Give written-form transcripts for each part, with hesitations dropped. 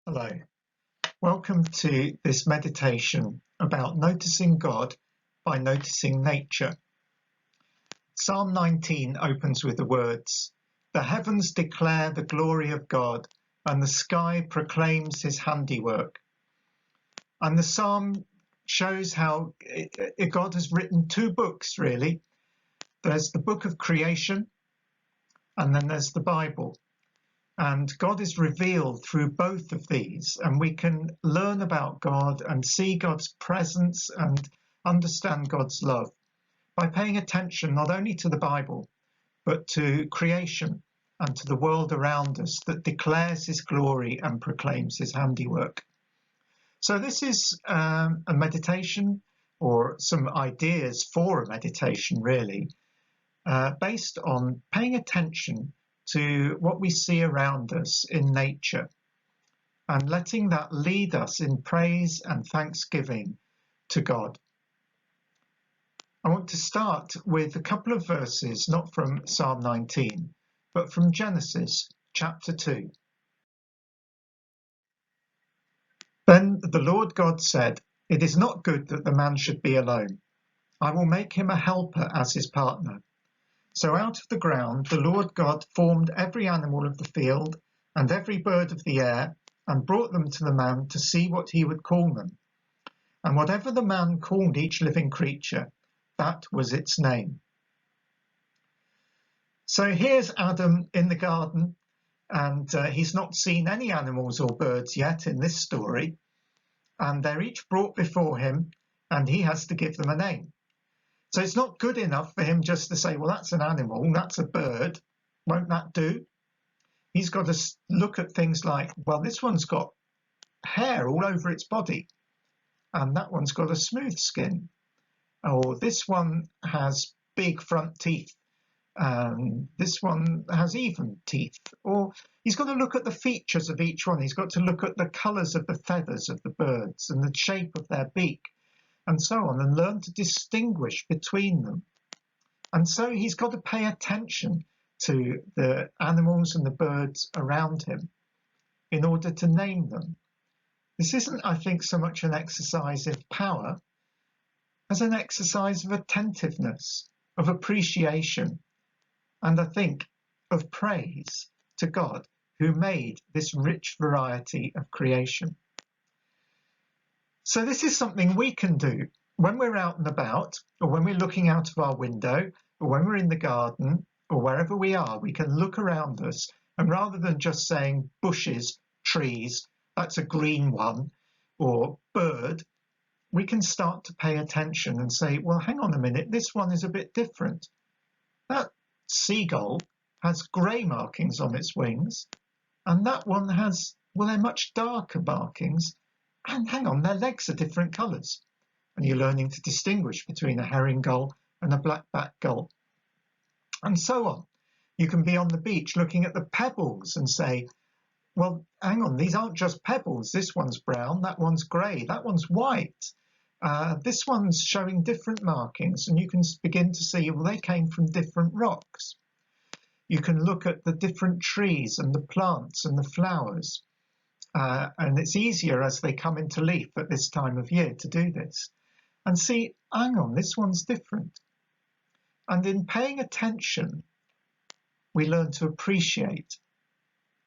Hello, welcome to this meditation about noticing God by noticing nature. Psalm 19 opens with the words, "The heavens declare the glory of God, and the sky proclaims his handiwork." And the psalm shows how God has written two books, really. There's the book of creation, and then there's the Bible. And God is revealed through both of these, and we can learn about God and see God's presence and understand God's love by paying attention not only to the Bible, but to creation and to the world around us that declares his glory and proclaims his handiwork. So this is a meditation, or some ideas for a meditation really, based on paying attention to what we see around us in nature and letting that lead us in praise and thanksgiving to God. I want to start with a couple of verses, not from Psalm 19, but from Genesis chapter 2. Then the Lord God said, "It is not good that the man should be alone. I will make him a helper as his partner." So out of the ground the Lord God formed every animal of the field and every bird of the air, and brought them to the man to see what he would call them. And whatever the man called each living creature, that was its name. So here's Adam in the garden, and he's not seen any animals or birds yet in this story, and they're each brought before him, and he has to give them a name. So it's not good enough for him just to say, well, that's an animal, that's a bird. Won't that do? He's got to look at things like, well, this one's got hair all over its body, and that one's got a smooth skin. Or this one has big front teeth, and this one has even teeth. Or he's got to look at the features of each one. He's got to look at the colours of the feathers of the birds and the shape of their beak, and so on, and learn to distinguish between them. And so he's got to pay attention to the animals and the birds around him in order to name them. This isn't, I think, so much an exercise of power as an exercise of attentiveness, of appreciation, and I think of praise to God who made this rich variety of creation. So this is something we can do when we're out and about, or when we're looking out of our window, or when we're in the garden, or wherever we are. We can look around us, and rather than just saying bushes, trees, that's a green one, or bird, we can start to pay attention and say, well, hang on a minute, this one is a bit different. That seagull has grey markings on its wings, and that one has, well, they're much darker markings. And hang on, their legs are different colours. And you're learning to distinguish between a herring gull and a black-backed gull. And so on. You can be on the beach looking at the pebbles and say, well, hang on, these aren't just pebbles. This one's brown, that one's grey, that one's white. This one's showing different markings, and you can begin to see, well, they came from different rocks. You can look at the different trees and the plants and the flowers. And it's easier as they come into leaf at this time of year to do this and see, hang on, this one's different. And in paying attention, we learn to appreciate.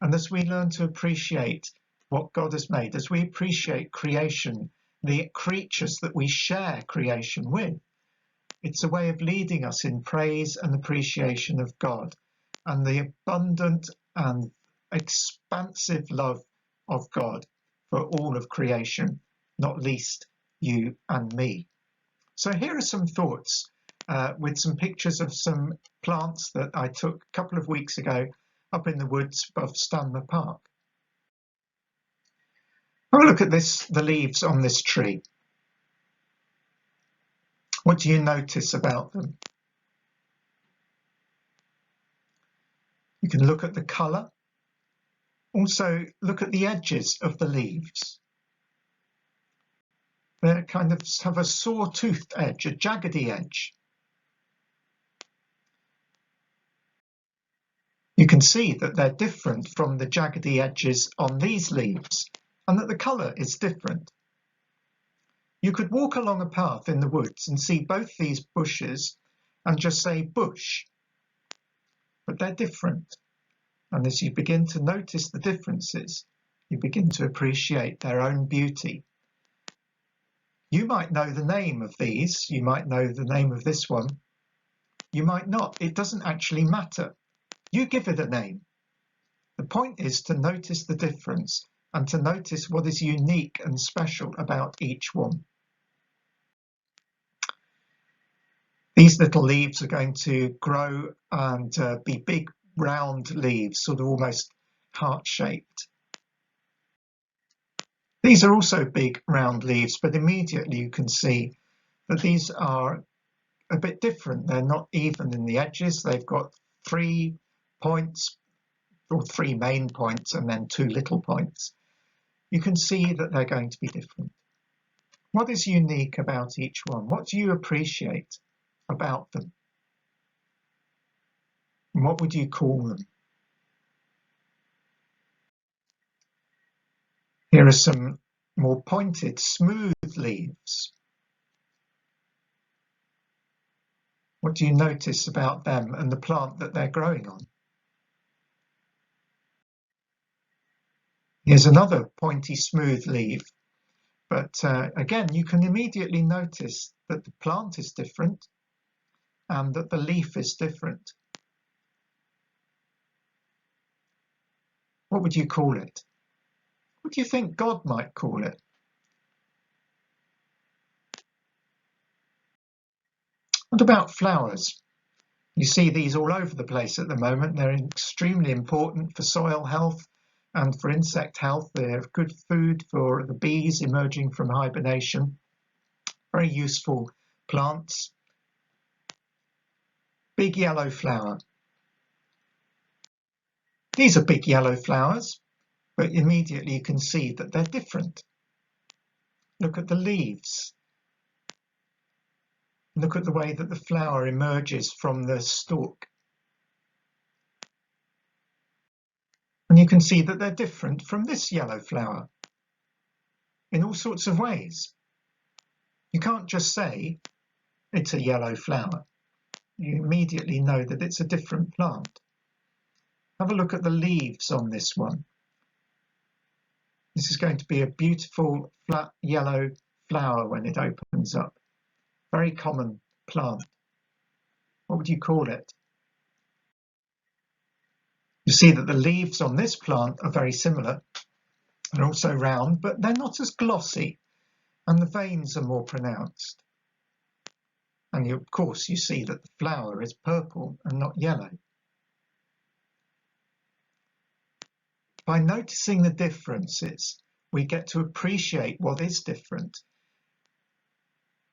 And as we learn to appreciate what God has made, as we appreciate creation, the creatures that we share creation with, it's a way of leading us in praise and appreciation of God and the abundant and expansive love of God for all of creation, not least you and me. So here are some thoughts with some pictures of some plants that I took a couple of weeks ago up in the woods above Stanmer Park. Have a look at this, the leaves on this tree. What do you notice about them? You can look at the colour. Also look at the edges of the leaves. They kind of have a saw-toothed edge, a jaggedy edge. You can see that they're different from the jaggedy edges on these leaves and that the colour is different. You could walk along a path in the woods and see both these bushes and just say bush, but they're different. And as you begin to notice the differences, you begin to appreciate their own beauty. You might know the name of these, you might know the name of this one, you might not. It doesn't actually matter. You give it a name. The point is to notice the difference and to notice what is unique and special about each one. These little leaves are going to grow and be big round leaves, sort of almost heart-shaped. These are also big round leaves, but immediately you can see that these are a bit different. They're not even in the edges. They've got 3 points, or 3 main points, and then 2 little points. You can see that they're going to be different. What is unique about each one? What do you appreciate about them? And what would you call them? Here are some more pointed, smooth leaves. What do you notice about them and the plant that they're growing on? Here's another pointy, smooth leaf, but again, you can immediately notice that the plant is different and that the leaf is different. What would you call it? What do you think God might call it? What about flowers? You see these all over the place at the moment. They're extremely important for soil health and for insect health. They're good food for the bees emerging from hibernation. Very useful plants. Big yellow flower. These are big yellow flowers, but immediately you can see that they're different. Look at the leaves. Look at the way that the flower emerges from the stalk. And you can see that they're different from this yellow flower in all sorts of ways. You can't just say it's a yellow flower. You immediately know that it's a different plant. Have a look at the leaves on this one. This is going to be a beautiful flat yellow flower when it opens up. Very common plant. What would you call it? You see that the leaves on this plant are very similar. They're also round, but they're not as glossy, and the veins are more pronounced. And of course, you see that the flower is purple and not yellow. By noticing the differences, we get to appreciate what is different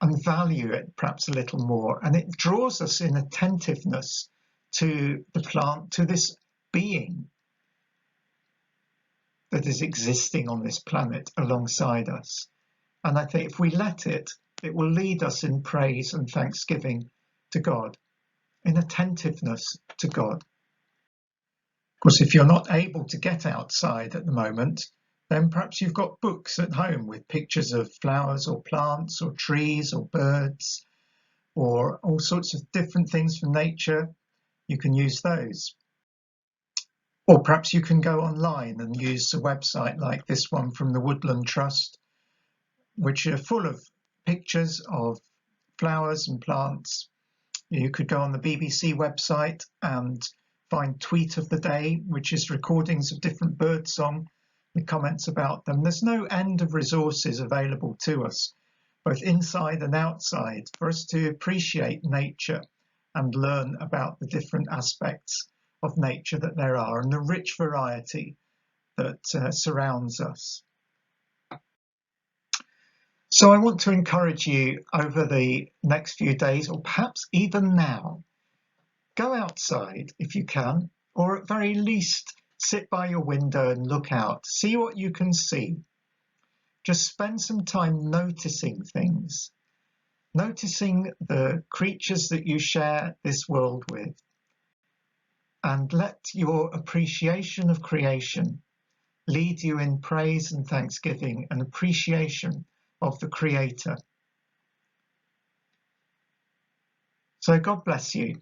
and value it perhaps a little more. And it draws us in attentiveness to the plant, to this being that is existing on this planet alongside us. And I think if we let it, it will lead us in praise and thanksgiving to God, in attentiveness to God. Of course, if you're not able to get outside at the moment, then perhaps you've got books at home with pictures of flowers or plants or trees or birds or all sorts of different things from nature. You can use those. Or perhaps you can go online and use a website like this one from the Woodland Trust, which are full of pictures of flowers and plants. You could go on the BBC website and find Tweet of the Day, which is recordings of different bird song with comments about them. There's no end of resources available to us, both inside and outside, for us to appreciate nature and learn about the different aspects of nature that there are and the rich variety that surrounds us. So I want to encourage you over the next few days, or perhaps even now, go outside if you can, or at very least sit by your window and look out, see what you can see. Just spend some time noticing things, noticing the creatures that you share this world with, and let your appreciation of creation lead you in praise and thanksgiving and appreciation of the Creator. So God bless you.